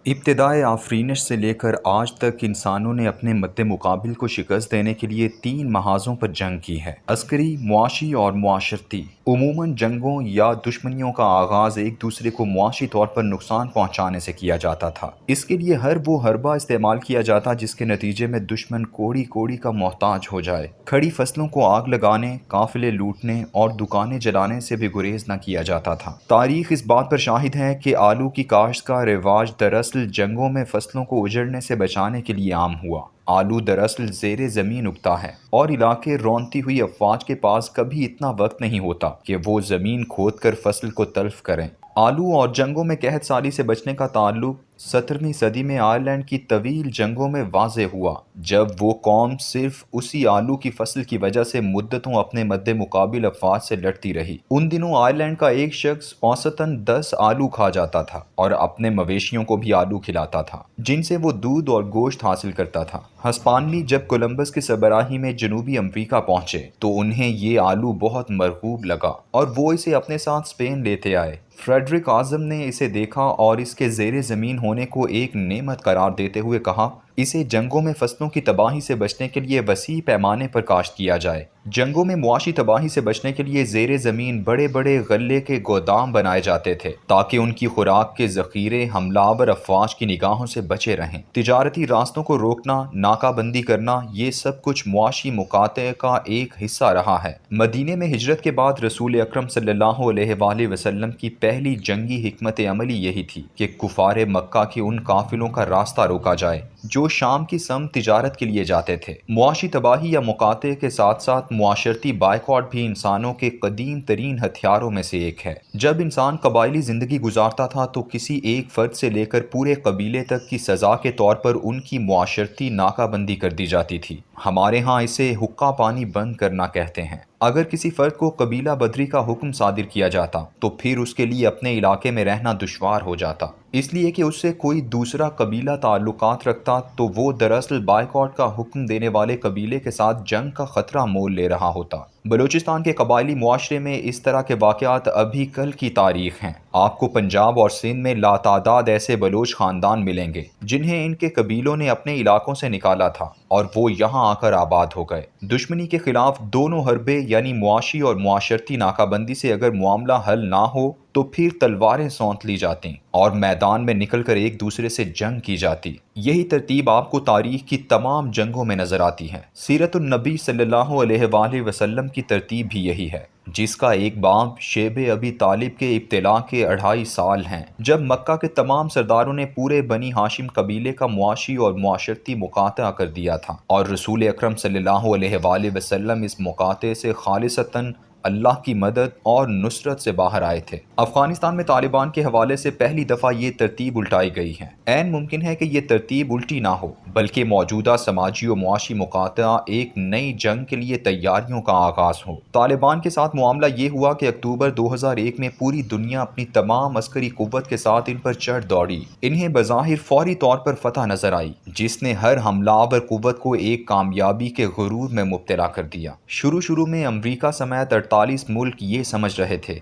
ابتدائے آفرینش سے لے کر آج تک انسانوں نے اپنے مد مقابل کو شکست دینے کے لیے تین محاذوں پر جنگ کی ہے: عسکری، معاشی اور معاشرتی۔ عموماً جنگوں یا دشمنیوں کا آغاز ایک دوسرے کو معاشی طور پر نقصان پہنچانے سے کیا جاتا تھا۔ اس کے لیے ہر وہ حربہ استعمال کیا جاتا جس کے نتیجے میں دشمن کوڑی کوڑی کا محتاج ہو جائے۔ کھڑی فصلوں کو آگ لگانے، قافلے لوٹنے اور دکانیں جلانے سے بھی گریز نہ کیا جاتا تھا۔ تاریخ اس بات پر شاہد ہے کہ آلو کی کاشت کا رواج دراصل جنگوں میں فصلوں کو اجڑنے سے بچانے کے لیے عام ہوا۔ آلو دراصل زیر زمین اگتا ہے اور علاقے رونتی ہوئی افواج کے پاس کبھی اتنا وقت نہیں ہوتا کہ وہ زمین کھود کر فصل کو تلف کریں۔ آلو اور جنگوں میں قحط سالی سے بچنے کا تعلق 17ویں صدی میں آئرلینڈ کی طویل جنگوں میں واضح ہوا، جب وہ قوم صرف اسی آلو کی فصل کی وجہ سے مدتوں اپنے مد مقابل افواج سے لڑتی رہی۔ ان دنوں آئرلینڈ کا ایک شخص اوسطاً 10 آلو کھا جاتا تھا اور اپنے مویشیوں کو بھی آلو کھلاتا تھا، جن سے وہ دودھ اور گوشت حاصل کرتا تھا۔ ہسپانوی جب کولمبس کی سربراہی میں جنوبی امریکہ پہنچے تو انہیں یہ آلو بہت مرغوب لگا اور وہ اسے اپنے ساتھ اسپین لیتے آئے۔ فریڈرک اعظم نے اسے دیکھا اور اس کے زیر زمین ہونے کو ایک نعمت قرار دیتے ہوئے کہا، اسے جنگوں میں فصلوں کی تباہی سے بچنے کے لیے وسیع پیمانے پر کاشت کیا جائے۔ جنگوں میں معاشی تباہی سے بچنے کے لیے زیر زمین بڑے بڑے غلے کے گودام بنائے جاتے تھے تاکہ ان کی خوراک کے ذخیرے حملہ آور افواج کی نگاہوں سے بچے رہیں۔ تجارتی راستوں کو روکنا، ناکہ بندی کرنا، یہ سب کچھ معاشی مقاطعے کا ایک حصہ رہا ہے۔ مدینے میں ہجرت کے بعد رسول اکرم صلی اللہ علیہ وآلہ وسلم کی پہلی جنگی حکمت عملی یہی تھی کہ کفار مکہ کے ان قافلوں کا راستہ روکا جائے جو شام کی سمت تجارت کے لیے جاتے تھے۔ معاشی تباہی یا مقاطعے کے ساتھ ساتھ معاشرتی بائیکاٹ بھی انسانوں کے قدیم ترین ہتھیاروں میں سے ایک ہے۔ جب انسان قبائلی زندگی گزارتا تھا تو کسی ایک فرد سے لے کر پورے قبیلے تک کی سزا کے طور پر ان کی معاشرتی ناکہ بندی کر دی جاتی تھی۔ ہمارے ہاں اسے حقہ پانی بند کرنا کہتے ہیں۔ اگر کسی فرد کو قبیلہ بدری کا حکم صادر کیا جاتا تو پھر اس کے لیے اپنے علاقے میں رہنا دشوار ہو جاتا، اس لیے کہ اس سے کوئی دوسرا قبیلہ تعلقات رکھتا تو وہ دراصل بائیکاٹ کا حکم دینے والے قبیلے کے ساتھ جنگ کا خطرہ مول لے رہا ہوتا۔ بلوچستان کے قبائلی معاشرے میں اس طرح کے واقعات ابھی کل کی تاریخ ہیں۔ آپ کو پنجاب اور سندھ میں لاتعداد ایسے بلوچ خاندان ملیں گے جنہیں ان کے قبیلوں نے اپنے علاقوں سے نکالا تھا اور وہ یہاں آ کر آباد ہو گئے۔ دشمنی کے خلاف دونوں حربے یعنی معاشی اور معاشرتی ناکہ بندی سے اگر معاملہ حل نہ ہو تو پھر تلواریں سونت لی جاتی اور میدان میں نکل کر ایک دوسرے سے جنگ کی جاتی۔ یہی ترتیب آپ کو تاریخ کی تمام جنگوں میں نظر آتی ہے۔ سیرت النبی صلی اللہ علیہ وآلہ وسلم کی ترتیب بھی یہی ہے، جس کا ایک باب شیب ابی طالب کے ابتلا کے 2.5 سال ہیں، جب مکہ کے تمام سرداروں نے پورے بنی ہاشم قبیلے کا معاشی اور معاشرتی مقاطعہ کر دیا تھا اور رسول اکرم صلی اللہ علیہ وآلہ وسلم اس مقاطعے سے خالصتاً اللہ کی مدد اور نصرت سے باہر آئے تھے۔ افغانستان میں طالبان کے حوالے سے پہلی دفعہ یہ ترتیب الٹائی گئی ہے۔ عین ممکن ہے کہ یہ ترتیب الٹی نہ ہو بلکہ موجودہ سماجی و معاشی مقاطعہ ایک نئی جنگ کے لیے تیاریوں کا آغاز ہو۔ طالبان کے ساتھ معاملہ یہ ہوا کہ اکتوبر 2001 میں پوری دنیا اپنی تمام عسکری قوت کے ساتھ ان پر چڑھ دوڑی۔ انہیں بظاہر فوری طور پر فتح نظر آئی، جس نے ہر حملہ آور قوت کو ایک کامیابی کے غرور میں مبتلا کر دیا۔ شروع میں امریکہ سمیت 48 ملک یہ سمجھ رہے تھے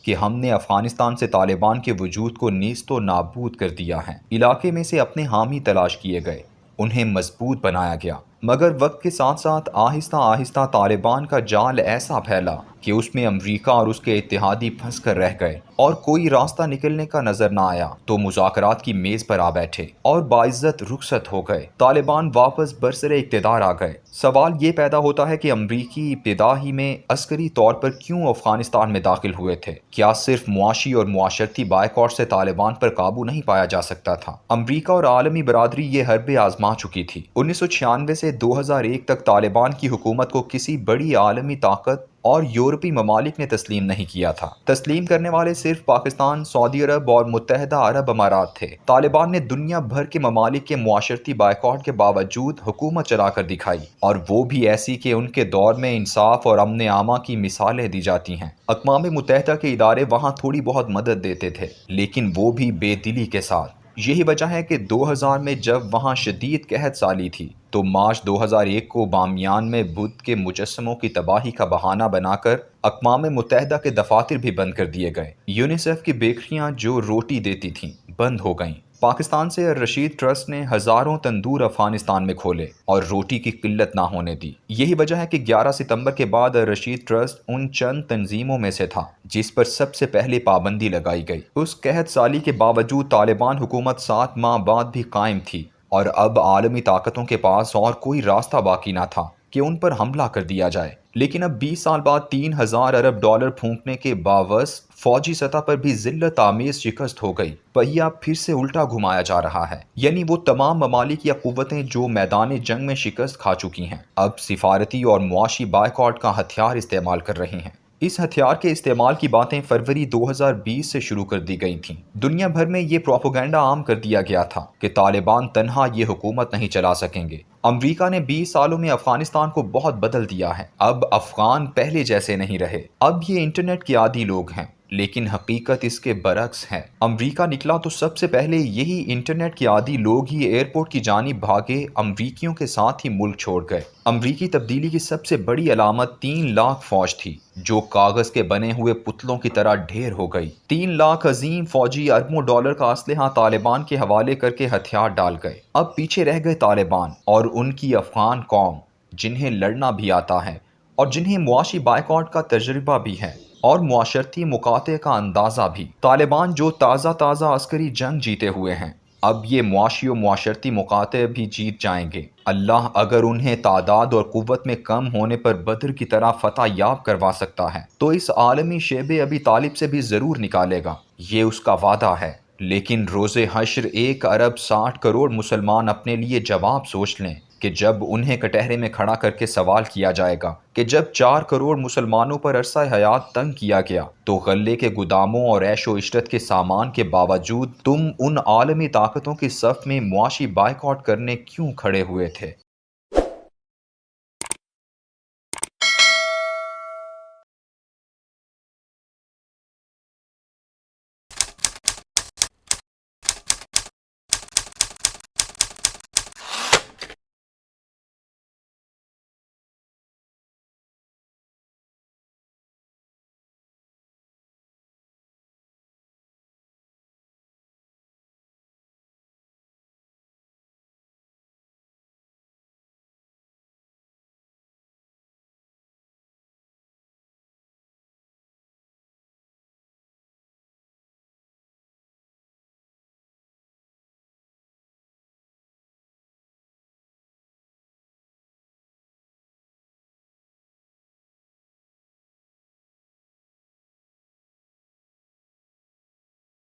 کہ ہم نے افغانستان سے طالبان کے وجود کو نیست و نابود کر دیا ہے۔ علاقے میں سے اپنے حامی تلاش کیے گئے، انہیں مضبوط بنایا گیا، مگر وقت کے ساتھ ساتھ آہستہ آہستہ طالبان کا جال ایسا پھیلا کہ اس میں امریکہ اور اس کے اتحادی پھنس کر رہ گئے اور کوئی راستہ نکلنے کا نظر نہ آیا تو مذاکرات کی میز پر آ بیٹھے اور باعزت رخصت ہو گئے۔ طالبان واپس برسر اقتدار آ گئے۔ سوال یہ پیدا ہوتا ہے کہ امریکی ابتدا ہی میں عسکری طور پر کیوں افغانستان میں داخل ہوئے تھے؟ کیا صرف معاشی اور معاشرتی بائیکاٹ سے طالبان پر قابو نہیں پایا جا سکتا تھا؟ امریکہ اور عالمی برادری یہ حربیں آزما چکی تھی۔ 1996 سے 2001 تک طالبان کی حکومت کو کسی بڑی عالمی طاقت اور یورپی ممالک نے تسلیم نہیں کیا تھا۔ تسلیم کرنے والے صرف پاکستان، سعودی عرب اور متحدہ عرب امارات تھے۔ طالبان نے دنیا بھر کے ممالک کے معاشرتی بائیکاٹ کے باوجود حکومت چلا کر دکھائی، اور وہ بھی ایسی کہ ان کے دور میں انصاف اور امن عامہ کی مثالیں دی جاتی ہیں۔ اقوام متحدہ کے ادارے وہاں تھوڑی بہت مدد دیتے تھے، لیکن وہ بھی بے دلی کے ساتھ۔ یہی وجہ ہے کہ 2000 میں جب وہاں شدید قحط سالی تھی تو مارچ 2001 کو بامیان میں بدھ کے مجسموں کی تباہی کا بہانہ بنا کر اقوام متحدہ کے دفاتر بھی بند کر دیے گئے۔ یونیسیف کی بیکریاں جو روٹی دیتی تھیں بند ہو گئیں۔ پاکستان سے الرشید ٹرسٹ نے ہزاروں تندور افغانستان میں کھولے اور روٹی کی قلت نہ ہونے دی۔ یہی وجہ ہے کہ 11 ستمبر کے بعد الرشید ٹرسٹ ان چند تنظیموں میں سے تھا جس پر سب سے پہلے پابندی لگائی گئی۔ اس قحط سالی کے باوجود طالبان حکومت 7 ماہ بعد بھی قائم تھی اور اب عالمی طاقتوں کے پاس اور کوئی راستہ باقی نہ تھا کہ ان پر حملہ کر دیا جائے۔ لیکن اب 20 سال بعد 3000 ارب ڈالر پھونکنے کے باوجود فوجی سطح پر بھی ذلت آمیز شکست ہو گئی۔ پہیہ پھر سے الٹا گھمایا جا رہا ہے، یعنی وہ تمام ممالک یا قوتیں جو میدان جنگ میں شکست کھا چکی ہیں اب سفارتی اور معاشی بائیکاٹ کا ہتھیار استعمال کر رہی ہیں۔ اس ہتھیار کے استعمال کی باتیں فروری 2020 سے شروع کر دی گئی تھیں۔ دنیا بھر میں یہ پروپیگنڈا عام کر دیا گیا تھا کہ طالبان تنہا یہ حکومت نہیں چلا سکیں گے۔ امریکہ نے 20 سالوں میں افغانستان کو بہت بدل دیا ہے۔ اب افغان پہلے جیسے نہیں رہے، اب یہ انٹرنیٹ کے عادی لوگ ہیں، لیکن حقیقت اس کے برعکس ہے۔ امریکہ نکلا تو سب سے پہلے یہی انٹرنیٹ کے عادی لوگ ہی ایئرپورٹ کی جانب بھاگے، امریکیوں کے ساتھ ہی ملک چھوڑ گئے۔ امریکی تبدیلی کی سب سے بڑی علامت 3 لاکھ فوج تھی جو کاغذ کے بنے ہوئے پتلوں کی طرح ڈھیر ہو گئی۔ 3 لاکھ عظیم فوجی اربوں ڈالر کا اسلحہ طالبان کے حوالے کر کے ہتھیار ڈال گئے۔ اب پیچھے رہ گئے طالبان اور ان کی افغان قوم، جنہیں لڑنا بھی آتا ہے اور جنہیں معاشی بائیکاٹ کا تجربہ بھی ہے اور معاشرتی مقاطعے کا اندازہ بھی۔ طالبان جو تازہ عسکری جنگ جیتے ہوئے ہیں، اب یہ معاشی و معاشرتی مقاطعے بھی جیت جائیں گے۔ اللہ اگر انہیں تعداد اور قوت میں کم ہونے پر بدر کی طرح فتح یاب کروا سکتا ہے تو اس عالمی شیبے ابی طالب سے بھی ضرور نکالے گا، یہ اس کا وعدہ ہے۔ لیکن روز حشر 1 ارب 60 کروڑ مسلمان اپنے لیے جواب سوچ لیں کہ جب انہیں کٹہرے میں کھڑا کر کے سوال کیا جائے گا کہ جب 4 کروڑ مسلمانوں پر عرصہ حیات تنگ کیا گیا تو غلے کے گوداموں اور عیش و عشرت کے سامان کے باوجود تم ان عالمی طاقتوں کی صف میں معاشی بائیکاٹ کرنے کیوں کھڑے ہوئے تھے؟